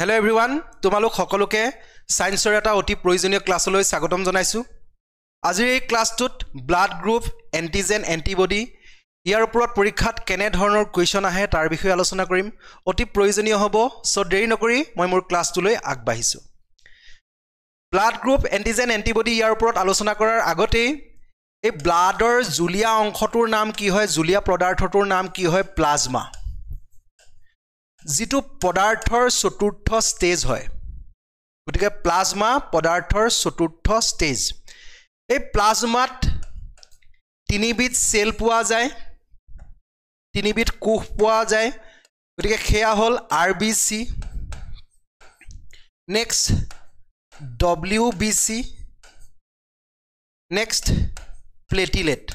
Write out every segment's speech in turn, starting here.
Hello everyone, তোমালোক সকলোকে সায়েন্সৰ এটা অতি প্ৰয়োজনীয় ক্লাছলৈ স্বাগতম জনাইছো। আজিৰ এই ক্লাছটোত ব্লাড গ্ৰুপ, এন্টিজেন, এন্টিবডি ইয়াৰ ওপৰত পৰীক্ষাত কেনে ধৰণৰ কোৱেশ্চন আহে তাৰ বিষয়ে আলোচনা কৰিম। অতি প্ৰয়োজনীয় হ'ব, সো দেৰি নকৰি মই মোৰ ক্লাছটোলৈ আগবাঢ়িছো। ব্লাড গ্ৰুপ, এন্টিজেন, এন্টিবডি ইয়াৰ ওপৰত আলোচনা কৰাৰ আগতে এই ব্লাডৰ জুলীয়া অংশটোৰ নাম কি হয়, জুলীয়া পদাৰ্থটোৰ নাম কি হয়, প্লাজমা। যিটো পদাৰ্থৰ চতুৰ্থ স্টেজ হয়, গতিকে প্লাজমা পদাৰ্থৰ চতুৰ্থ স্টেজ। এই প্লাজমাত তিনিবিধ সেল পোৱা যায়, তিনিবিধ কোষ পোৱা যায়, গতিকে সেয়া হ'ল RBC, next WBC, next platelet.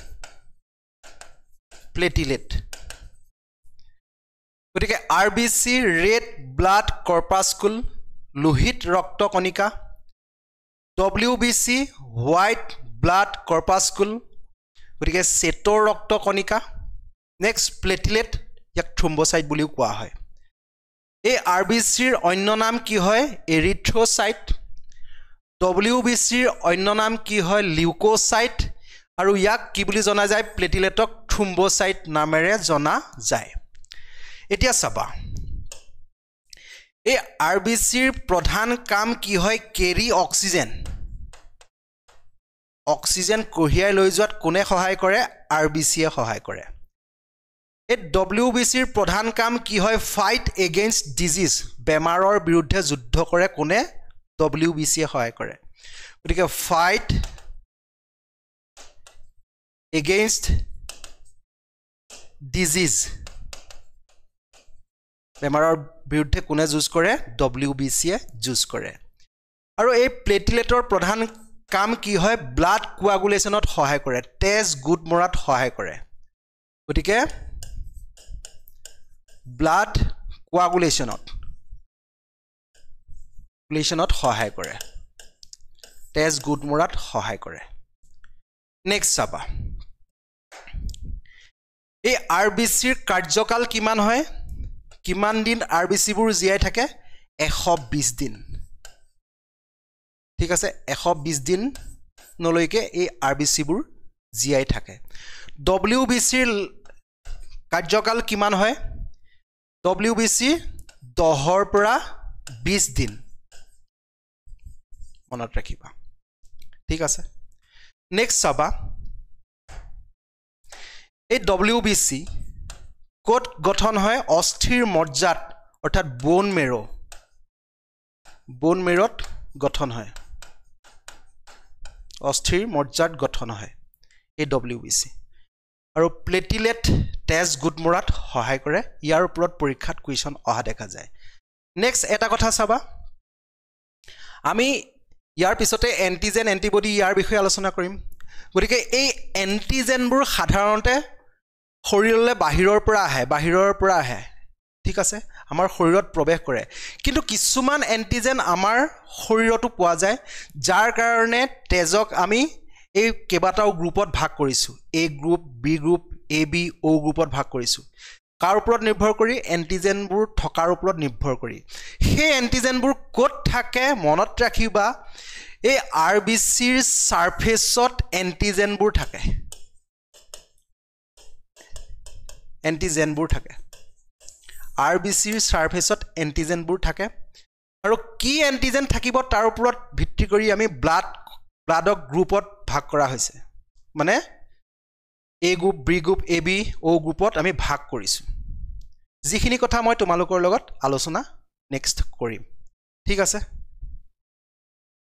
গতিকে RBC ৰেড ব্লাড কৰ্পাস্কুল, লোহিত ৰক্ত কণিকা, WBC হোৱাইট ব্লাড কৰ্পাস্কুল, গতিকে শ্বেতৰ ৰক্ত কণিকা, নেক্সট প্লেটিলেট, ইয়াক থ্ৰম্বোচাইট বুলিও কোৱা হয়। এই RBCৰ অন্য নাম কি হয়, এৰিথ্ৰ'চাইট, WBCৰ অন্য নাম কি হয়, লিউকোচাইট, আৰু ইয়াক কি বুলি জনা যায়, প্লেটিলেটক থ্ৰম্বোচাইট নামেৰে জনা যায়। এতিয়া চাবা, এই RBCৰ প্ৰধান কাম কি হয়, কেৰি অক্সিজেন। অক্সিজেন কঢ়িয়াই লৈ যোৱাত কোনে সহায় কৰে, RBCয়ে সহায় কৰে। এই WBCৰ প্ৰধান কাম কি হয়, ফাইট এগেইনষ্ট ডিজিজ, বেমাৰৰ বিৰুদ্ধে যুদ্ধ কৰে কোনে, WBCয়ে সহায় কৰে। গতিকে ফাইট এগেইনষ্ট ডিজিজ, বেমাৰৰ বিৰুদ্ধে কোনে যুঁজ কৰে, WBCয়ে যুঁজ কৰে। আৰু এই প্লেটিলেটৰ প্ৰধান কাম কি হয়, ব্লাড কোৱাগুলেশ্যনত সহায় কৰে, তেজ গোট মৰাত সহায় কৰে। গতিকে ব্লাড কোৱাগুলেশ্যনত সহায় কৰে, তেজ গোট মৰাত সহায় কৰে। নেক্সট চাবা, এই RBCৰ কাৰ্যকাল কিমান হয়, কিমান দিন RBCবোৰ জীয়াই থাকে, 120 দিন। ঠিক আছে, 120 দিনলৈকে এই RBCবোৰ জীয়াই থাকে। WBCৰ কাৰ্যকাল কিমান হয়, WBC 10ৰ পৰা 20 দিন, মনত ৰাখিবা। ঠিক আছে, নেক্সট চাবা, এই WBC ক'ত গঠন হয়, অস্থিৰ মজ্জাত, অৰ্থাৎ বোন মেৰত গঠন হয়, অস্থিৰ মজ্জাত গঠন হয় এই WBC। আৰু প্লেটিলেট তেজ গোট মৰাত সহায় কৰে। ইয়াৰ ওপৰত পৰীক্ষাত কুৱেশ্যন অহা দেখা যায়। নেক্সট এটা কথা চাবা, আমি ইয়াৰ পিছতে এন্টিজেন, এন্টিবডি ইয়াৰ বিষয়ে আলোচনা কৰিম। গতিকে এই এন্টিজেনবোৰ সাধাৰণতে শৰীৰলৈ বাহিৰৰ পৰা আহে, ঠিক আছে, আমাৰ শৰীৰত প্ৰৱেশ কৰে। কিন্তু কিছুমান এন্টিজেন আমাৰ শৰীৰতো পোৱা যায়, যাৰ কাৰণে তেজক আমি এই কেইবাটাও গ্ৰুপত ভাগ কৰিছোঁ, A group, B group, AB, O গ্ৰুপত ভাগ কৰিছোঁ। কাৰ ওপৰত নিৰ্ভৰ কৰি, এন্টিজেনবোৰ থকাৰ ওপৰত নিৰ্ভৰ কৰি। সেই এন্টিজেনবোৰ ক'ত থাকে মনত ৰাখিবা, এই RBCৰ ছাৰফেচত এন্টিজেনবোৰ থাকে, RBCৰ ছাৰফেচত এন্টিজেনবোৰ থাকে। আৰু কি এন্টিজেন থাকিব তাৰ ওপৰত ভিত্তি কৰি আমি ব্লাডক গ্ৰুপত ভাগ কৰা হৈছে, মানে A group, B group, AB, O গ্ৰুপত আমি ভাগ কৰিছোঁ। যিখিনি কথা মই তোমালোকৰ লগত আলোচনা নেক্সট কৰিম। ঠিক আছে।